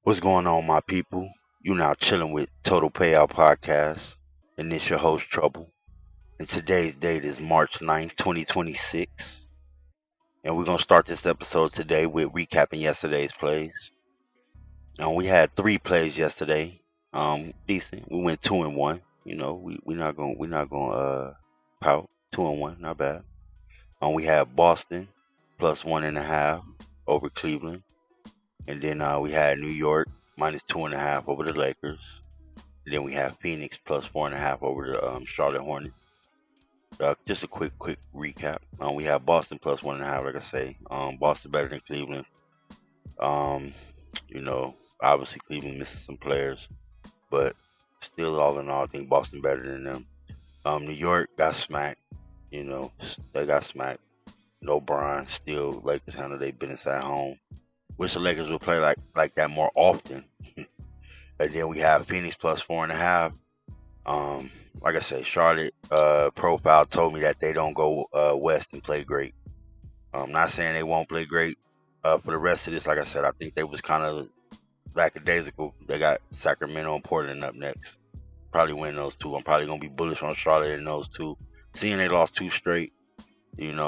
What's going on, my people? You now chilling with Total Payout Podcast, and it's your host, Trouble. And today's date is March 9th, 2026. And we're going to start this episode today with recapping yesterday's plays. We had three plays yesterday. Decent. We went 2-1. We're not gonna pout. 2-1, not bad. We had Boston plus 1.5 over Cleveland. And then we had New York minus 2.5 over the Lakers. And then we have Phoenix plus 4.5 over the Charlotte Hornets. Just a quick recap. We have Boston plus 1.5, like I say. Boston better than Cleveland. Um, you know, obviously Cleveland missing some players, but still, all in all, I think Boston better than them. New York got smacked. They got smacked. No Bron. Still, Lakers handle their business at home. Wish the Lakers would play like that more often. And then we have Phoenix plus 4.5. Um, like I said, Charlotte profile told me that they don't go west and play great. I'm not saying they won't play great for the rest of this. Like I said, I think they was kind of lackadaisical. They got Sacramento and Portland up next. Probably win those two. I'm probably gonna be bullish on Charlotte in those two. Seeing they lost two straight,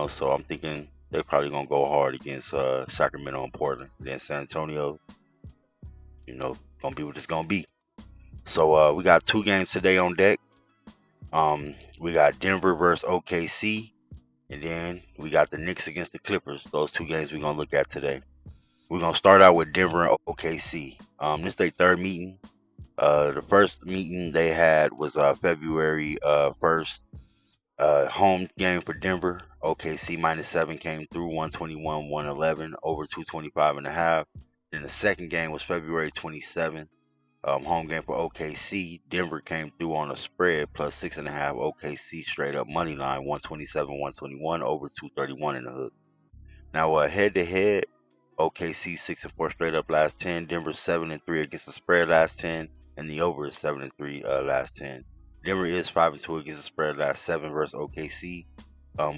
so I'm thinking they're probably gonna go hard against Sacramento and Portland. Then San Antonio, gonna be what it's gonna be. So we got two games today on deck. We got Denver versus OKC, and then we got the Knicks against the Clippers. Those two games we're gonna look at today. We're gonna start out with Denver and OKC. This is their third meeting. The first meeting they had was February 1st. Home game for Denver. OKC -7 came through 121, 111 over 225.5. Then the second game was February 27th. Home game for OKC. Denver came through on a spread plus 6.5. OKC straight up money line 127, 121 over 231 in the hook. Now head to head, OKC 6-4 straight up last 10. Denver 7-3 against the spread last 10, and the over is 7-3 last 10. Denver is 5-2 against the spread last 7 versus OKC,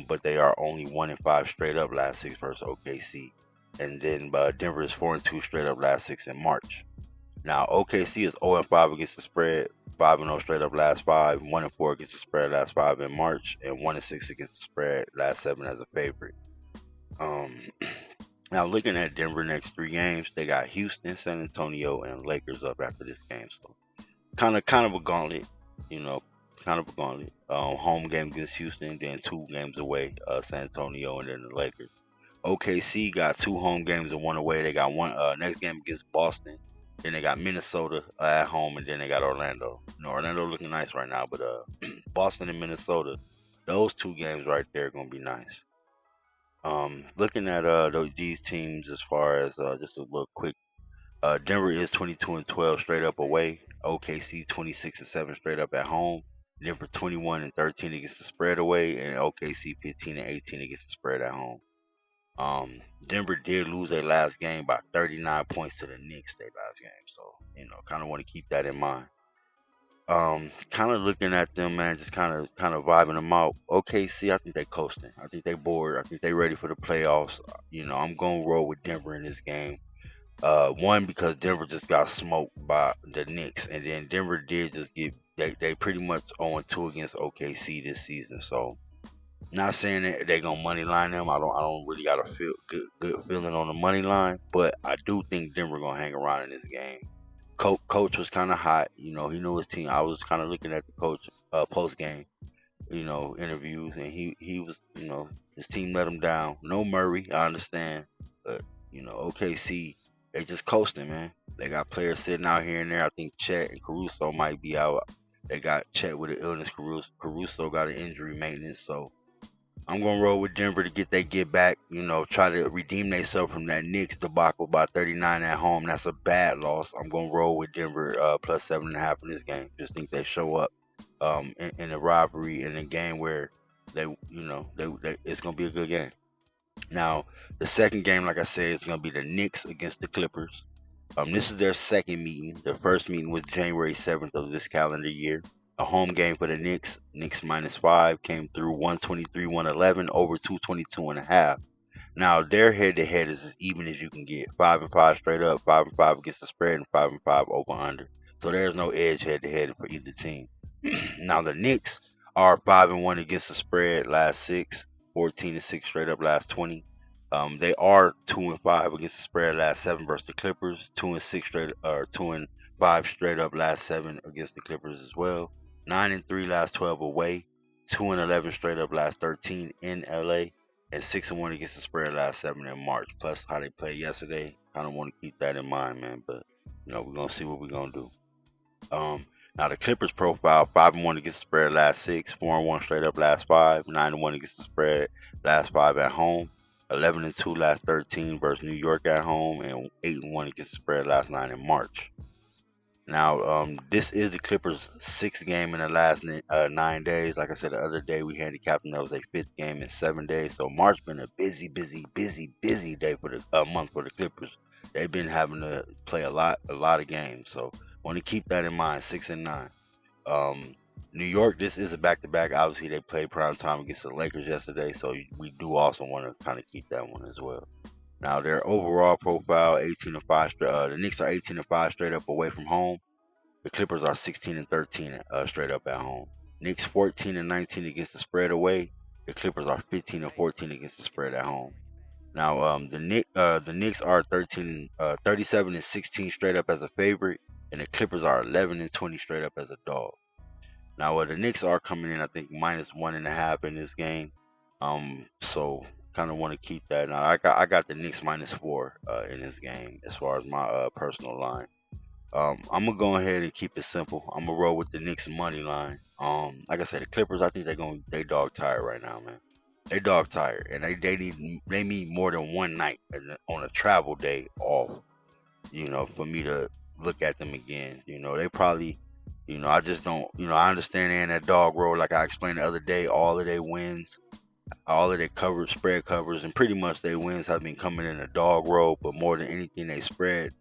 but they are only 1-5 straight up last 6 versus OKC. And then Denver is 4-2 straight up last 6 in March. Now OKC is 0-5 against the spread, 5-0 straight up last 5, 1-4 against the spread last 5 in March, and 1-6 against the spread last 7 as a favorite. Now looking at Denver next 3 games, they got Houston, San Antonio, and Lakers up after this game. So kind of a gauntlet, kind of a gauntlet. Home game against Houston, then 2 games away, San Antonio, and then the Lakers. OKC got 2 home games and 1 away. They got one next game against Boston. Then they got Minnesota at home, and then they got Orlando. Orlando looking nice right now, but Boston and Minnesota, those 2 games right there are gonna be nice. Looking at these teams as far as just a little quick, Denver is 22-12 straight up away. OKC 26-7 straight up at home. Denver 21-13 against the spread away, and OKC 15-18 against the spread at home. Denver did lose their last game by 39 points to the Knicks their last game, so kind of want to keep that in mind. Kind of looking at them, man, just kind of vibing them out. OKC, I think they coasting. I think they bored. I think they ready for the playoffs. I'm gonna roll with Denver in this game. One, because Denver just got smoked by the Knicks, and then Denver did just get they pretty much 0-2 against OKC this season. So not saying that they gonna money line them. I don't really got a good feeling on the money line, but I do think Denver gonna hang around in this game. Coach was kind of hot. He knew his team. I was kind of looking at the coach post game, interviews, and he was, his team let him down. No Murray, I understand, but OKC, they just coasting, man. They got players sitting out here and there. I think Chet and Caruso might be out. They got Chet with an illness. Caruso got an injury maintenance, so I'm gonna roll with Denver to get back. Try to redeem themselves from that Knicks debacle by 39 at home. That's a bad loss. I'm gonna roll with Denver plus 7.5 in this game. Just think they show up in a rivalry in a game where they it's gonna be a good game. Now the second game, like I said, is gonna be the Knicks against the Clippers. This is their second meeting. Their first meeting was January 7th of this calendar year. A home game for the Knicks. Knicks -5 came through 123, 111 over 222.5. Now their head to head is as even as you can get. 5-5 straight up, 5-5 against the spread, and 5-5 over under. So there's no edge head to head for either team. Now the Knicks are 5-1 against the spread last six, 14-6 straight up last 20. They are 2-5 against the spread last seven versus the Clippers. 2-6 straight, or 2-5 straight up last seven against the Clippers as well. 9-3 last 12 away. 2-11 straight up last 13 in LA, and 6-1 against the spread last seven in March. Plus how they played yesterday, kind of want to keep that in mind, man. But we're gonna see what we're gonna do. Now the Clippers profile: 5-1 against the spread last six, 4-1 straight up last five, 9-1 against the spread last five at home, 11-2 last 13 versus New York at home, and 8-1 against the spread last nine in March. Now, this is the Clippers' sixth game in the last 9 days. Like I said the other day, we handicapped them. That was a fifth game in 7 days. So March been a busy day for the month for the Clippers. They've been having to play a lot of games. So want to keep that in mind. 6-9. New York, this is a back-to-back. Obviously, they played prime time against the Lakers yesterday. So we do also want to kind of keep that one as well. Now their overall profile: 18-5. The Knicks are 18-5 straight up away from home. The Clippers are 16-13 straight up at home. Knicks 14-19 against the spread away. The Clippers are 15-14 against the spread at home. Now the Knicks are 37-16 straight up as a favorite, and the Clippers are 11-20 straight up as a dog. Now the Knicks are coming in, I think, -1.5 in this game. So kind of want to keep that. Now I got the Knicks -4 in this game as far as my personal line. I'm gonna go ahead and keep it simple. I'm gonna roll with the Knicks money line. Like I said, the Clippers, I think they dog tired right now, man. They dog tired, and they need more than one night on a travel day off. For me to look at them again. They probably, I just don't. I understand they're in that dog roll, like I explained the other day. All of their wins, all of their covers, spread covers, and pretty much their wins have been coming in a dog roll. But more than anything, they spread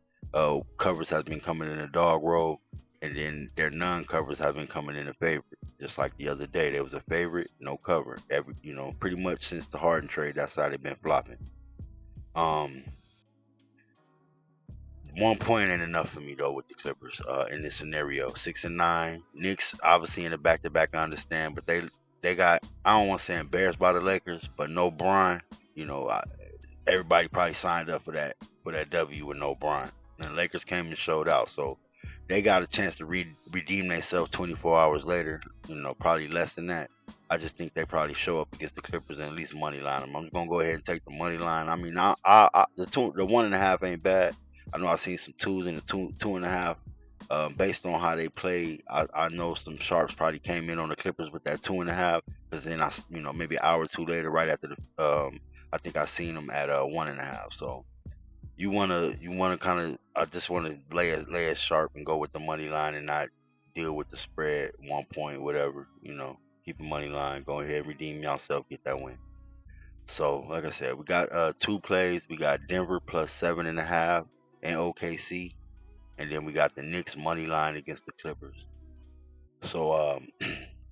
covers has been coming in a dog roll, and then their non-covers have been coming in a favorite. Just like the other day, there was a favorite, no cover. Pretty much since the Harden trade, that's how they've been flopping. 1 point ain't enough for me though with the Clippers in this scenario. 6-9. Knicks obviously in the back-to-back, I understand, but they got, I don't want to say embarrassed by the Lakers, but no Bron. Everybody probably signed up for that W with no Bron. And the Lakers came and showed out, so they got a chance to redeem themselves 24 hours later. Probably less than that. I just think they probably show up against the Clippers and at least money line them. I'm just gonna go ahead and take the money line. I mean, the 1.5 ain't bad. I know I've seen some twos and the 2.5. Based on how they played, I know some sharps probably came in on the Clippers with that 2.5. Because then maybe an hour or two later, right after I think I seen them at 1.5. So you wanna kind of, I just want to lay it sharp and go with the money line and not deal with the spread 1 point, whatever. Keep the money line. Go ahead, redeem yourself, get that win. So like I said, we got two plays. We got Denver plus 7.5 and OKC, and then we got the Knicks money line against the Clippers. So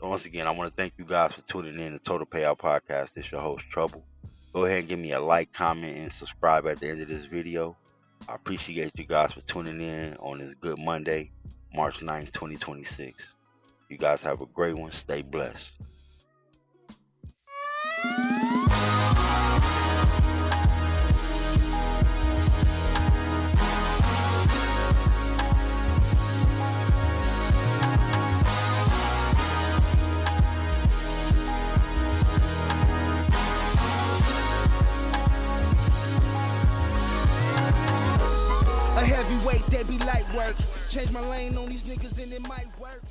once again, I want to thank you guys for tuning in to Total Payout Podcast. This your host Trouble. Go ahead and give me a like, comment, and subscribe at the end of this video. I appreciate you guys for tuning in on this good Monday, March 9th, 2026. You guys have a great one. Stay blessed. A heavyweight, that be light work. Change my lane on these niggas and it might work.